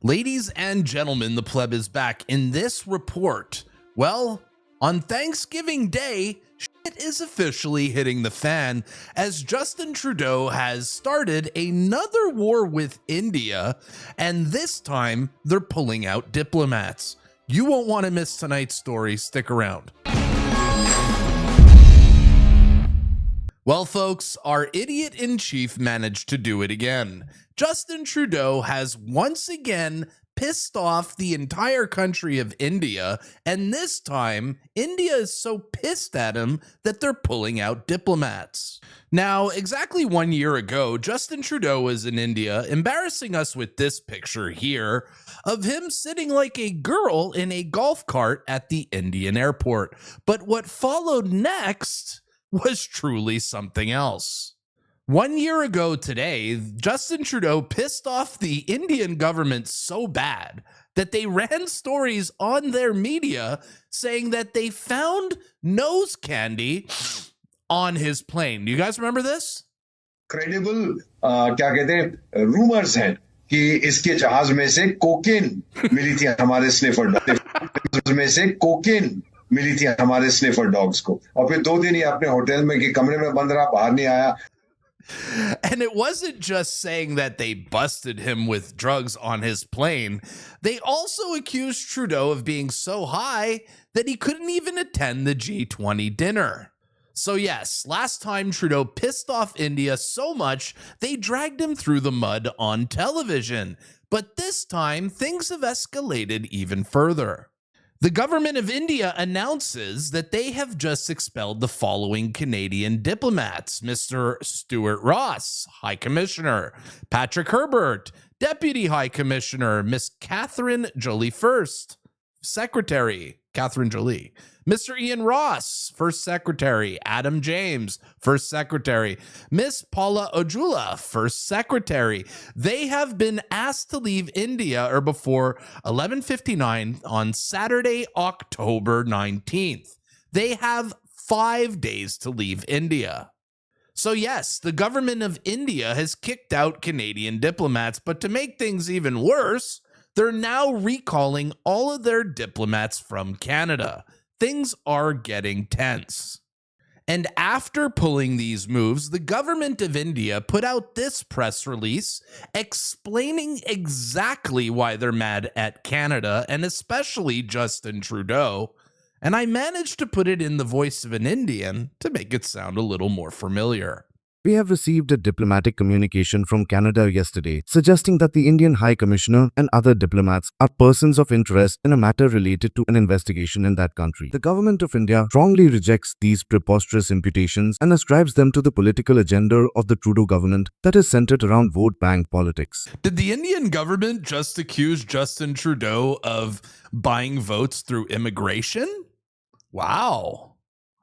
Ladies and gentlemen, the pleb is back. In this report, well, on Thanksgiving Day, shit is officially hitting the fan as Justin Trudeau has started another war with India, and this time they're pulling out diplomats. You won't want to miss tonight's story. Stick around. Well, folks, our idiot-in-chief managed to do it again. Justin Trudeau has once again pissed off the entire country of India, and this time, India is so pissed at him that they're pulling out diplomats. Now, exactly 1 year ago, Justin Trudeau was in India, embarrassing us with this picture here of him sitting like a girl in a golf cart at the Indian airport. But what followed next was truly something else. 1 year ago today, Justin Trudeau pissed off the Indian government so bad that they ran stories on their media saying that they found nose candy on his plane. Do you guys remember this? Credible, क्या कहते हैं, rumors हैं कि इसके जहाज में से cocaine मिली थी हमारे स्निफर डॉग में से कोकेन मिली थी हमारे स्निफर डॉग्स को और फिर 2 दिन ही अपने होटल में के कमरे में बंद रहा बाहर नहीं आया. And it wasn't just saying that they busted him with drugs on his plane. They also accused Trudeau of being so high that he couldn't even attend the G20 dinner. So yes, last time Trudeau pissed off India so much, they dragged him through the mud on television. But this time, things have escalated even further. The government of India announces that they have just expelled the following Canadian diplomats: Mr. Stuart Ross, High Commissioner; Patrick Herbert, Deputy High Commissioner; Miss Catherine Jolie, First Secretary, Catherine Jolie; Mr. Ian Ross, First Secretary; Adam James, First Secretary; Miss Paula Ojula, First Secretary. They have been asked to leave India or before 11:59 on Saturday, October 19th. They have 5 days to leave India. So yes, the government of India has kicked out Canadian diplomats, but to make things even worse, they're now recalling all of their diplomats from Canada. Things are getting tense. And after pulling these moves, the government of India put out this press release explaining exactly why they're mad at Canada and especially Justin Trudeau. And I managed to put it in the voice of an Indian to make it sound a little more familiar. We have received a diplomatic communication from Canada yesterday suggesting that the Indian High Commissioner and other diplomats are persons of interest in a matter related to an investigation in that country. The government of India strongly rejects these preposterous imputations and ascribes them to the political agenda of the Trudeau government that is centered around vote bank politics. Did the Indian government just accuse Justin Trudeau of buying votes through immigration? Wow.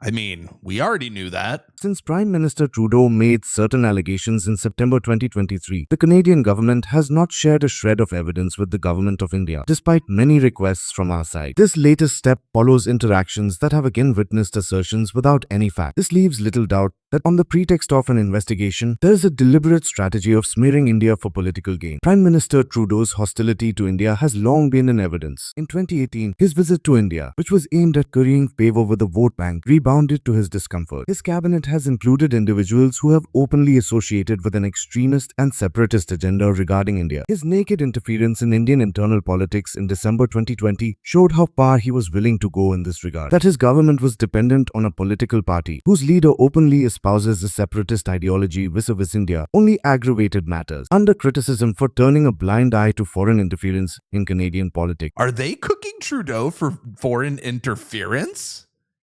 I mean, we already knew that. Since Prime Minister Trudeau made certain allegations in September 2023, the Canadian government has not shared a shred of evidence with the government of India, despite many requests from our side. This latest step follows interactions that have again witnessed assertions without any fact. This leaves little doubt that on the pretext of an investigation, there is a deliberate strategy of smearing India for political gain. Prime Minister Trudeau's hostility to India has long been in evidence. In 2018, his visit to India, which was aimed at currying favor with the vote bank, rebounded to his discomfort. His cabinet has included individuals who have openly associated with an extremist and separatist agenda regarding India. His naked interference in Indian internal politics in December 2020 showed how far he was willing to go in this regard. That his government was dependent on a political party whose leader openly espouses a separatist ideology vis-a-vis India only aggravated matters, under criticism for turning a blind eye to foreign interference in Canadian politics. Are they cooking Trudeau for foreign interference?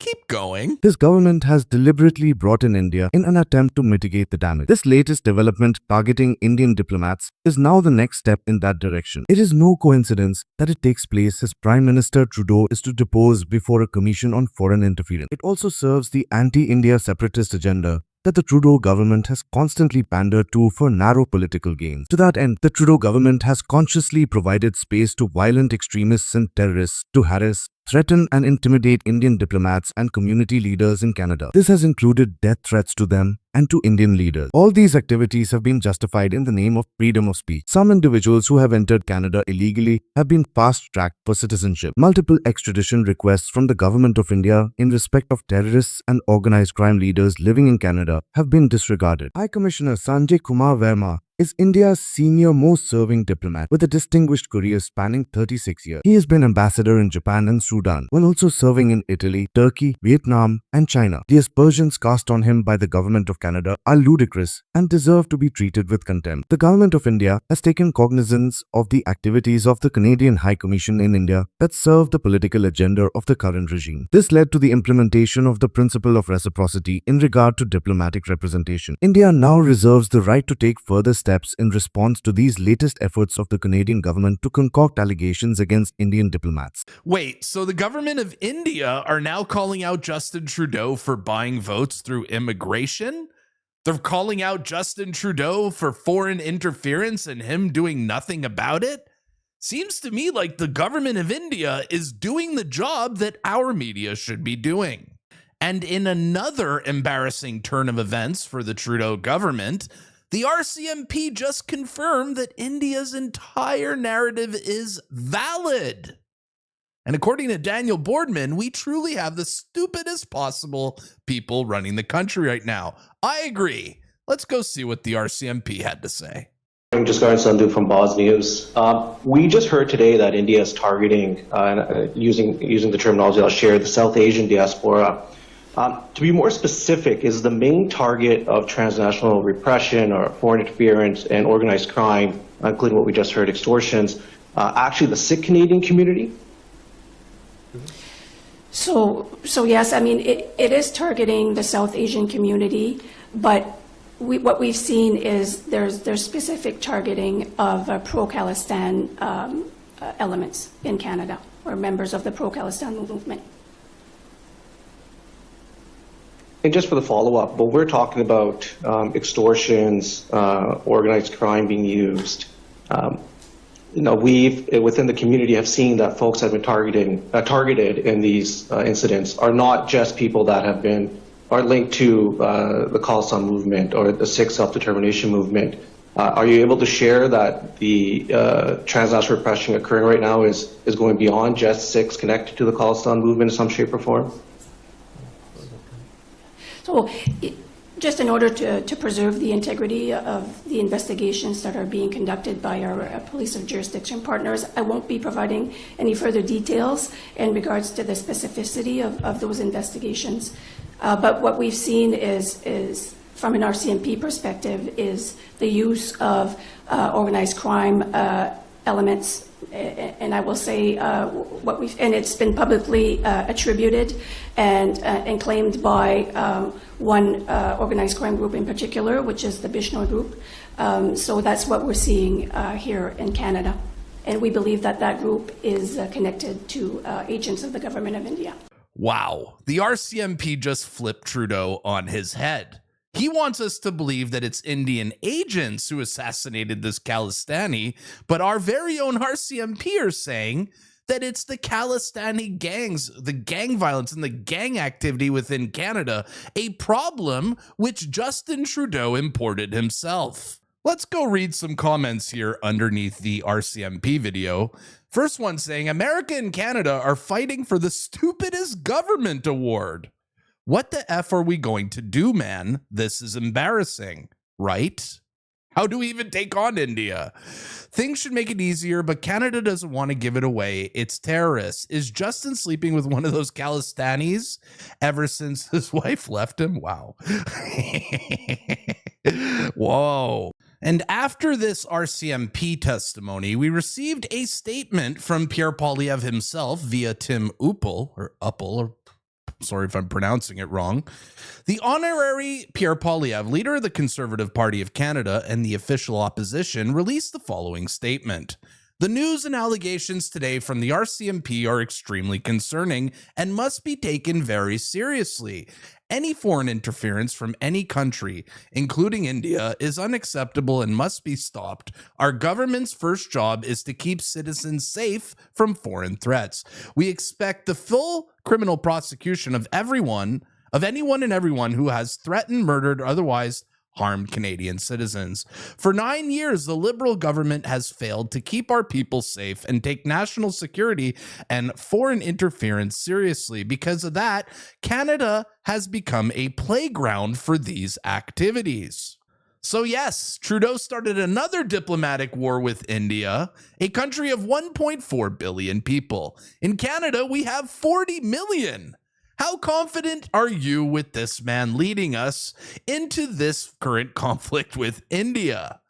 Keep going. His government has deliberately brought in India in an attempt to mitigate the damage. This latest development targeting Indian diplomats is now the next step in that direction. It is no coincidence that it takes place as Prime Minister Trudeau is to depose before a commission on foreign interference. It also serves the anti-India separatist agenda that the Trudeau government has constantly pandered to for narrow political gains. To that end, the Trudeau government has consciously provided space to violent extremists and terrorists to harass, threaten and intimidate Indian diplomats and community leaders in Canada. This has included death threats to them and to Indian leaders. All these activities have been justified in the name of freedom of speech. Some individuals who have entered Canada illegally have been fast-tracked for citizenship. Multiple extradition requests from the government of India in respect of terrorists and organized crime leaders living in Canada have been disregarded. High Commissioner Sanjay Kumar Verma is India's senior most serving diplomat with a distinguished career spanning 36 years. He has been ambassador in Japan and Sudan, while also serving in Italy, Turkey, Vietnam, and China. The aspersions cast on him by the government of Canada are ludicrous and deserve to be treated with contempt. The government of India has taken cognizance of the activities of the Canadian High Commission in India that serve the political agenda of the current regime. This led to the implementation of the principle of reciprocity in regard to diplomatic representation. India now reserves the right to take further steps in response to these latest efforts of the Canadian government to concoct allegations against Indian diplomats. Wait, so the government of India are now calling out Justin Trudeau for buying votes through immigration? They're calling out Justin Trudeau for foreign interference and him doing nothing about it? Seems to me like the government of India is doing the job that our media should be doing. And in another embarrassing turn of events for the Trudeau government, the RCMP just confirmed that India's entire narrative is valid. And according to Daniel Boardman, we truly have the stupidest possible people running the country right now. I agree. Let's go see what the RCMP had to say. I'm Jaskaran Sandhu from Boz News. We just heard today that India is targeting, using the terminology I'll share, the South Asian diaspora. To be more specific, is the main target of transnational repression or foreign interference and organized crime, including what we just heard, extortions, actually the Sikh Canadian community? So yes, I mean, it is targeting the South Asian community, but what we've seen is there's specific targeting of pro-Khalistan elements in Canada, or members of the pro-Khalistan movement. And just for the follow-up, but we're talking about extortions, organized crime being used. We've within the community have seen that folks have been targeted in these incidents are not just people that are linked to the Khalistan movement or the Sikh self-determination movement. Are you able to share that the transnational repression occurring right now is going beyond just Sikhs connected to the Khalistan movement in some shape or form? So just in order to preserve the integrity of the investigations that are being conducted by our police of jurisdiction partners, I won't be providing any further details in regards to the specificity of those investigations. But what we've seen is from an RCMP perspective, is the use of organized crime elements. And I will say and it's been publicly attributed and claimed by one organized crime group in particular, which is the Bishnor group. So that's what we're seeing here in Canada. And we believe that group is connected to agents of the government of India. Wow, the RCMP just flipped Trudeau on his head. He wants us to believe that it's Indian agents who assassinated this Khalistani, but our very own RCMP are saying that it's the Khalistani gangs, the gang violence and the gang activity within Canada, a problem which Justin Trudeau imported himself. Let's go read some comments here underneath the RCMP video. First one saying, America and Canada are fighting for the stupidest government award. What the F are we going to do, man? This is embarrassing, right? How do we even take on India? Things should make it easier, but Canada doesn't want to give it away. It's terrorists. Is Justin sleeping with one of those Khalistanis ever since his wife left him? Wow. Whoa. And after this RCMP testimony, we received a statement from Pierre Poilievre himself via Tim Uppal, or sorry if I'm pronouncing it wrong. The honorary Pierre Poilievre, leader of the Conservative Party of Canada and the official opposition, released the following statement. The news and allegations today from the RCMP are extremely concerning and must be taken very seriously. Any foreign interference from any country, including India, is unacceptable and must be stopped. Our government's first job is to keep citizens safe from foreign threats. We expect the full criminal prosecution of anyone and everyone who has threatened, murdered, or otherwise harmed Canadian citizens. For 9 years, the Liberal government has failed to keep our people safe and take national security and foreign interference seriously. Because of that, Canada has become a playground for these activities. So yes, Trudeau started another diplomatic war with India, a country of 1.4 billion people. In Canada, we have 40 million. How confident are you with this man leading us into this current conflict with India?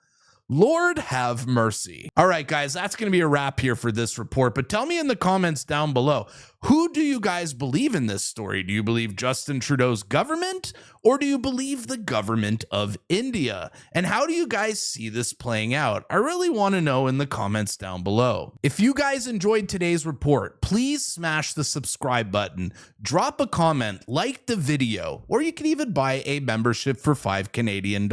Lord have mercy. All right, guys, that's going to be a wrap here for this report. But tell me in the comments down below, who do you guys believe in this story? Do you believe Justin Trudeau's government, or do you believe the government of India? And how do you guys see this playing out? I really want to know in the comments down below. If you guys enjoyed today's report, please smash the subscribe button, drop a comment, like the video, or you can even buy a membership for $5 Canadian.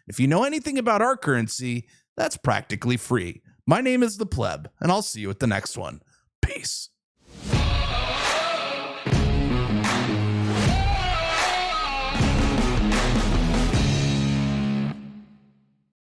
If you know anything about our currency, that's practically free. My name is the Pleb, and I'll see you at the next one. Peace.